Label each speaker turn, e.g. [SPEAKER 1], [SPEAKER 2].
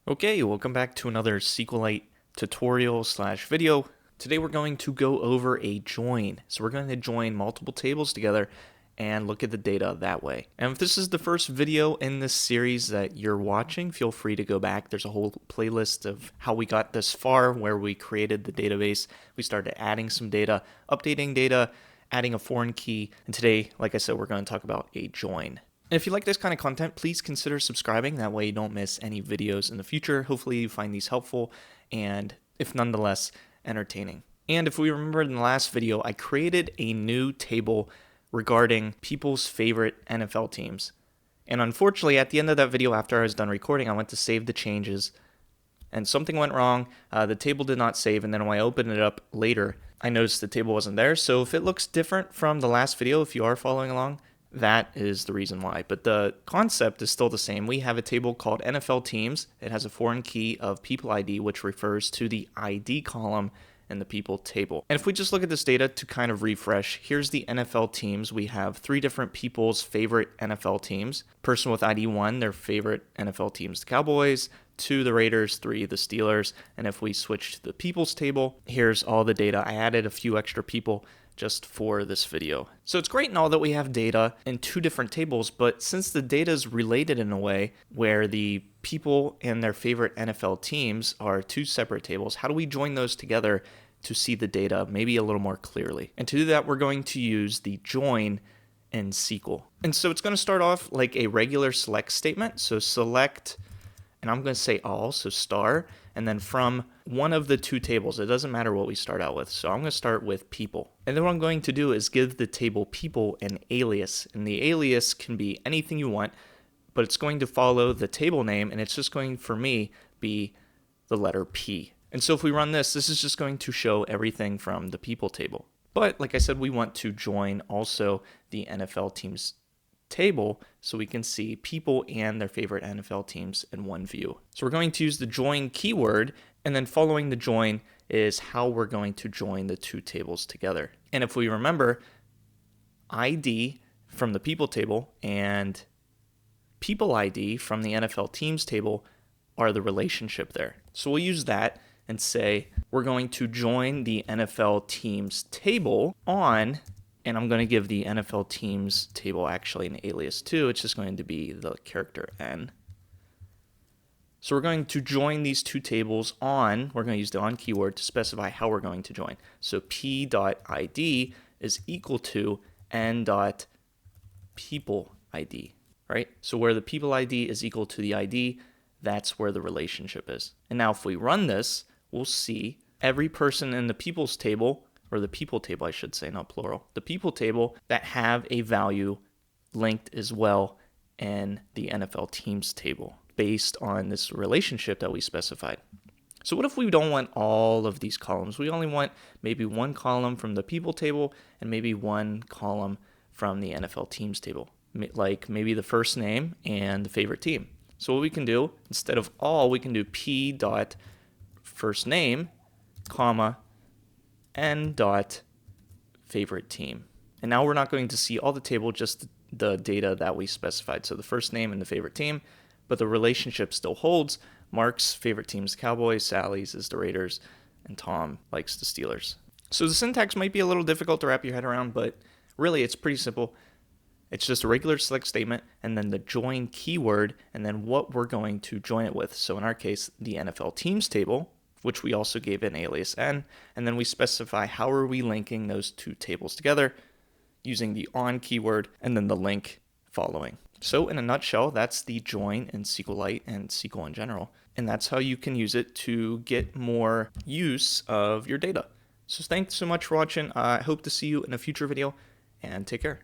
[SPEAKER 1] Okay, welcome back to another SQLite tutorial slash video. Today we're going to go over a join. So we're going to join multiple tables together and look at the data that way. And if this is the first video in this series that you're watching, feel free to go back. There's a whole playlist of how we got this far, where we created the database. We started adding some data, updating data, adding a foreign key. And today, like I said, we're going to talk about a join. And if you like this kind of content, please consider subscribing. That way you don't miss any videos in the future. Hopefully you find these helpful and, if nonetheless, entertaining. And if we remember in the last video, I created a new table regarding people's favorite NFL teams. And unfortunately, at the end of that video, after I was done recording, I went to save the changes and something went wrong. The table did not save, and then when I opened it up later, I noticed the table wasn't there. So if it looks different from the last video, if you are following along, that is the reason why. But the concept is still the same. We have a table called NFL Teams. It has a foreign key of people ID, which refers to the ID column in the people table. And if we just look at this data to kind of refresh, here's the NFL teams. We have 3 different people's favorite NFL teams. Person with ID 1, their favorite NFL teams, the Cowboys. 2, the Raiders. 3, the Steelers. And if we switch to the people's table, here's all the data. I added a few extra people just for this video. So it's great and all that we have data in 2 different tables, but since the data is related in a way where the people and their favorite NFL teams are 2 separate tables, how do we join those together to see the data maybe a little more clearly? And to do that, we're going to use the join in SQL. And so it's going to start off like a regular select statement. So select, and I'm going to say all, so star, and then from one of the 2 tables. It doesn't matter what we start out with. So I'm going to start with people. And then what I'm going to do is give the table people an alias. And the alias can be anything you want, but it's going to follow the table name, and it's just going, for me, be the letter P. And so if we run this, this is just going to show everything from the people table. But like I said, we want to join also the NFL teams table so we can see people and their favorite NFL teams in one view. So we're going to use the join keyword, and then following the join is how we're going to join the 2 tables together. And if we remember, ID from the people table and people ID from the NFL teams table are the relationship there. So we'll use that and say we're going to join the NFL teams table on, and I'm going to give the NFL teams table actually an alias too. It's just going to be the character N. So we're going to join these 2 tables on, we're going to use the on keyword to specify how we're going to join. So p.id is equal to n.people ID, right? So where the people ID is equal to the ID, that's where the relationship is. And now if we run this, we'll see every person in the people's table, or the people table, I should say, not plural, the people table that have a value linked as well in the NFL teams table based on this relationship that we specified. So what if we don't want all of these columns? We only want maybe 1 column from the people table and maybe 1 column from the NFL teams table, like maybe the first name and the favorite team. So what we can do, instead of all, we can do p dot first name, comma, n dot favorite team. And now we're not going to see all the table, just the data that we specified. So the first name and the favorite team, but the relationship still holds. Mark's favorite team is Cowboys, Sally's is the Raiders, and Tom likes the Steelers. So the syntax might be a little difficult to wrap your head around, but really it's pretty simple. It's just a regular select statement, and then the join keyword, and then what we're going to join it with. So in our case, the NFL teams table, which we also gave an alias n, and then we specify how are we linking those 2 tables together using the on keyword and then the link following. So in a nutshell, that's the join in SQLite and SQL in general, and that's how you can use it to get more use of your data. So thanks so much for watching. I hope to see you in a future video, and take care.